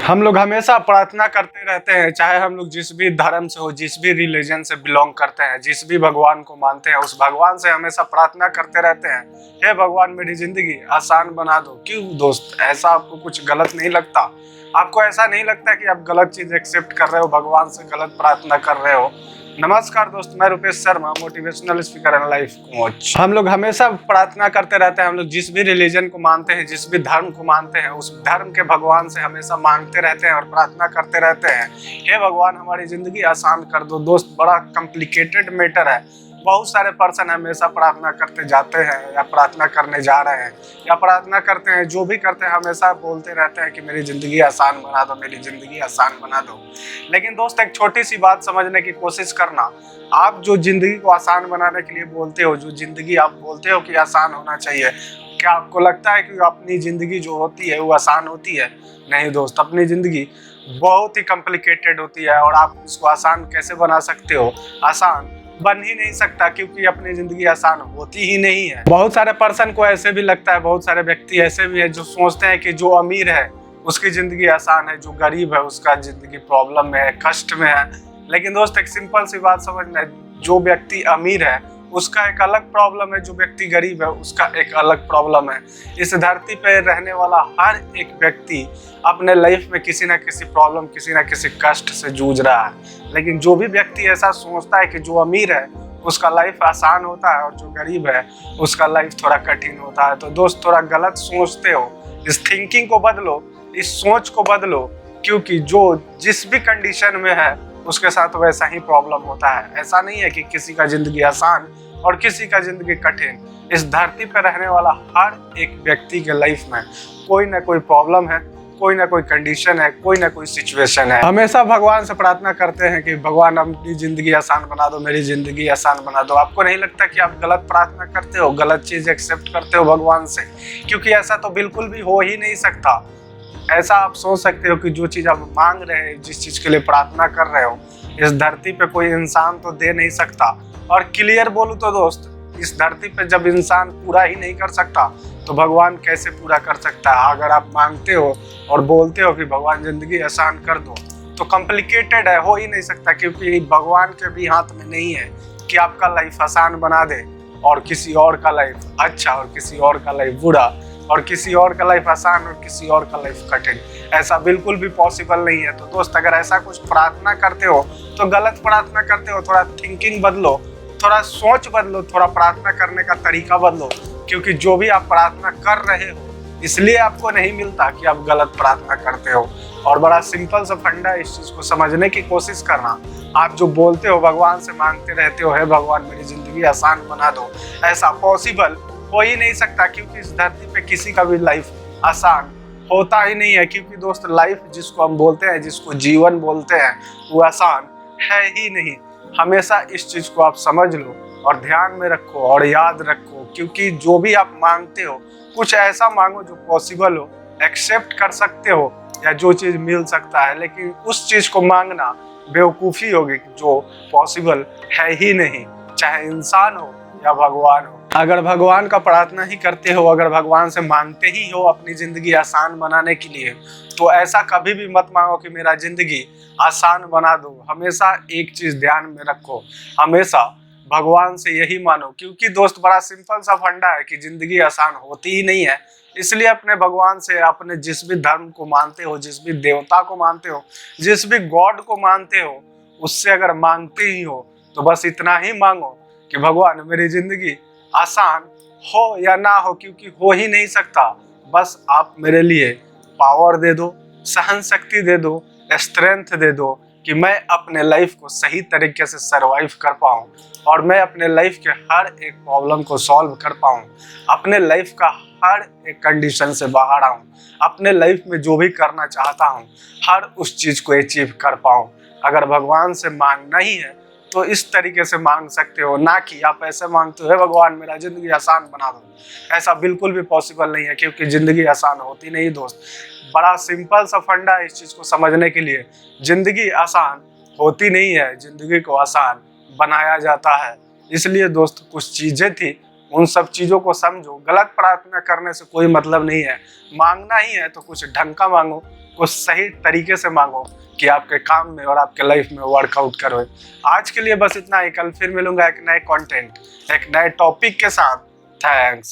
हम लोग हमेशा प्रार्थना करते रहते हैं, चाहे हम लोग जिस भी धर्म से हो, जिस भी रिलीजन से बिलोंग करते हैं, जिस भी भगवान को मानते हैं, उस भगवान से हमेशा प्रार्थना करते रहते हैं, हे भगवान मेरी जिंदगी आसान बना दो। क्यों दोस्त, ऐसा आपको कुछ गलत नहीं लगता? आपको ऐसा नहीं लगता कि आप गलत चीज एक्सेप्ट कर रहे हो, भगवान से गलत प्रार्थना कर रहे हो? नमस्कार दोस्त, मैं Rupesh Sharma, motivational speaker and life coach. हम लोग हमेशा प्रार्थना करते रहते हैं। हम लोग जिस भी रिलीजन को मानते हैं, जिस भी धर्म को मानते हैं, उस धर्म के भगवान से हमेशा मांगते रहते हैं और प्रार्थना करते रहते हैं, हे भगवान हमारी जिंदगी आसान कर दो। दोस्त, बड़ा कॉम्प्लिकेटेड मैटर है। बहुत सारे पर्सन हमेशा प्रार्थना करते जाते हैं या प्रार्थना करने जा रहे हैं या प्रार्थना करते हैं, जो भी करते हैं हमेशा बोलते रहते हैं कि मेरी ज़िंदगी आसान बना दो, मेरी ज़िंदगी आसान बना दो। लेकिन दोस्त, एक छोटी सी बात समझने की कोशिश करना। आप जो ज़िंदगी को आसान बनाने के लिए बोलते हो, जो ज़िंदगी आप बोलते हो कि आसान होना चाहिए, क्या आपको लगता है कि अपनी ज़िंदगी जो होती है वो आसान होती है? नहीं दोस्त, अपनी ज़िंदगी बहुत ही कॉम्प्लिकेटेड होती है। और आप उसको आसान कैसे बना सकते हो? आसान बन ही नहीं सकता, क्योंकि अपनी जिंदगी आसान होती ही नहीं है। बहुत सारे पर्सन को ऐसे भी लगता है, बहुत सारे व्यक्ति ऐसे भी है जो सोचते हैं कि जो अमीर है उसकी जिंदगी आसान है, जो गरीब है उसका जिंदगी प्रॉब्लम में है, कष्ट में है। लेकिन दोस्त, एक सिंपल सी बात समझना, जो व्यक्ति अमीर है उसका एक अलग प्रॉब्लम है, जो व्यक्ति गरीब है उसका एक अलग प्रॉब्लम है। इस धरती पे रहने वाला हर एक व्यक्ति अपने लाइफ में किसी ना किसी प्रॉब्लम, किसी ना किसी कष्ट से जूझ रहा है। लेकिन जो भी व्यक्ति ऐसा सोचता है कि जो अमीर है उसका लाइफ आसान होता है और जो गरीब है उसका लाइफ थोड़ा कठिन होता है, तो दोस्त थोड़ा गलत सोचते हो। इस थिंकिंग को बदलो, इस सोच को बदलो, क्योंकि जो जिस भी कंडीशन में है उसके साथ वैसा ही प्रॉब्लम होता है। ऐसा नहीं है कि किसी का जिंदगी आसान और किसी का जिंदगी कठिन। इस धरती पर रहने वाला हर एक व्यक्ति के लाइफ में कोई ना कोई प्रॉब्लम है, कोई ना कोई कंडीशन है, कोई ना कोई सिचुएशन है। हमेशा भगवान से प्रार्थना करते हैं कि भगवान अपनी जिंदगी आसान बना दो, मेरी जिंदगी आसान बना दो। आपको नहीं लगता कि आप गलत प्रार्थना करते हो, गलत चीज एक्सेप्ट करते हो भगवान से? क्योंकि ऐसा तो बिल्कुल भी हो ही नहीं सकता। ऐसा आप सोच सकते हो कि जो चीज़ आप मांग रहे हैं, जिस चीज़ के लिए प्रार्थना कर रहे हो, इस धरती पे कोई इंसान तो दे नहीं सकता। और क्लियर बोलूँ तो दोस्त, इस धरती पे जब इंसान पूरा ही नहीं कर सकता तो भगवान कैसे पूरा कर सकता है? अगर आप मांगते हो और बोलते हो कि भगवान ज़िंदगी आसान कर दो, तो कॉम्प्लिकेटेड है, हो ही नहीं सकता। क्योंकि भगवान के भी हाथ में नहीं है कि आपका लाइफ आसान बना दे और किसी और का लाइफ अच्छा और किसी और का लाइफ बुरा, और किसी और का लाइफ आसान और किसी और का लाइफ कठिन। ऐसा बिल्कुल भी पॉसिबल नहीं है। तो दोस्त, अगर ऐसा कुछ प्रार्थना करते हो तो गलत प्रार्थना करते हो। थोड़ा थिंकिंग बदलो, थोड़ा सोच बदलो, थोड़ा प्रार्थना करने का तरीका बदलो। क्योंकि जो भी आप प्रार्थना कर रहे हो इसलिए आपको नहीं मिलता कि आप गलत प्रार्थना करते हो। और बड़ा सिंपल सा फंडा है, इस चीज़ को समझने की कोशिश करना। आप जो बोलते हो, भगवान से मांगते रहते हो, हे भगवान मेरी ज़िंदगी आसान बना दो, ऐसा पॉसिबल हो ही नहीं सकता। क्योंकि इस धरती पे किसी का भी लाइफ आसान होता ही नहीं है। क्योंकि दोस्त, लाइफ जिसको हम बोलते हैं, जिसको जीवन बोलते हैं, वो आसान है ही नहीं। हमेशा इस चीज़ को आप समझ लो और ध्यान में रखो और याद रखो। क्योंकि जो भी आप मांगते हो, कुछ ऐसा मांगो जो पॉसिबल हो, एक्सेप्ट कर सकते हो या जो चीज़ मिल सकता है। लेकिन उस चीज़ को मांगना बेवकूफ़ी होगी जो पॉसिबल है ही नहीं, चाहे इंसान हो या भगवान हो। अगर भगवान का प्रार्थना ही करते हो, अगर भगवान से मांगते ही हो अपनी ज़िंदगी आसान बनाने के लिए, तो ऐसा कभी भी मत मांगो कि मेरा ज़िंदगी आसान बना दो। हमेशा एक चीज़ ध्यान में रखो, हमेशा भगवान से यही मानो। क्योंकि दोस्त, बड़ा सिंपल सा फंडा है कि ज़िंदगी आसान होती ही नहीं है। इसलिए अपने भगवान से, अपने जिस भी धर्म को मानते हो, जिस भी देवता को मानते हो, जिस भी गॉड को मानते हो, उससे अगर मांगते ही हो तो बस इतना ही मांगो कि भगवान मेरी ज़िंदगी आसान हो या ना हो, क्योंकि हो ही नहीं सकता। बस आप मेरे लिए पावर दे दो, सहन शक्ति दे दो, स्ट्रेंथ दे दो कि मैं अपने लाइफ को सही तरीके से सरवाइव कर पाऊँ और मैं अपने लाइफ के हर एक प्रॉब्लम को सॉल्व कर पाऊँ, अपने लाइफ का हर एक कंडीशन से बाहर आऊँ, अपने लाइफ में जो भी करना चाहता हूँ हर उस चीज़ को अचीव कर पाऊँ। अगर भगवान से मांगना ही है तो इस तरीके से मांग सकते हो, ना कि आप ऐसे मांगते हो, हे भगवान मेरा ज़िंदगी आसान बना दो। ऐसा बिल्कुल भी पॉसिबल नहीं है, क्योंकि ज़िंदगी आसान होती नहीं दोस्त। बड़ा सिंपल सा फंडा है इस चीज़ को समझने के लिए, ज़िंदगी आसान होती नहीं है, ज़िंदगी को आसान बनाया जाता है। इसलिए दोस्त, कुछ चीज़ें थी उन सब चीज़ों को समझो। गलत प्रार्थना करने से कोई मतलब नहीं है। मांगना ही है तो कुछ ढंग का मांगो, कुछ सही तरीके से मांगो कि आपके काम में और आपके लाइफ में वर्कआउट करो। आज के लिए बस इतना ही। कल फिर मिलूंगा एक नए कंटेंट, एक नए टॉपिक के साथ। थैंक्स।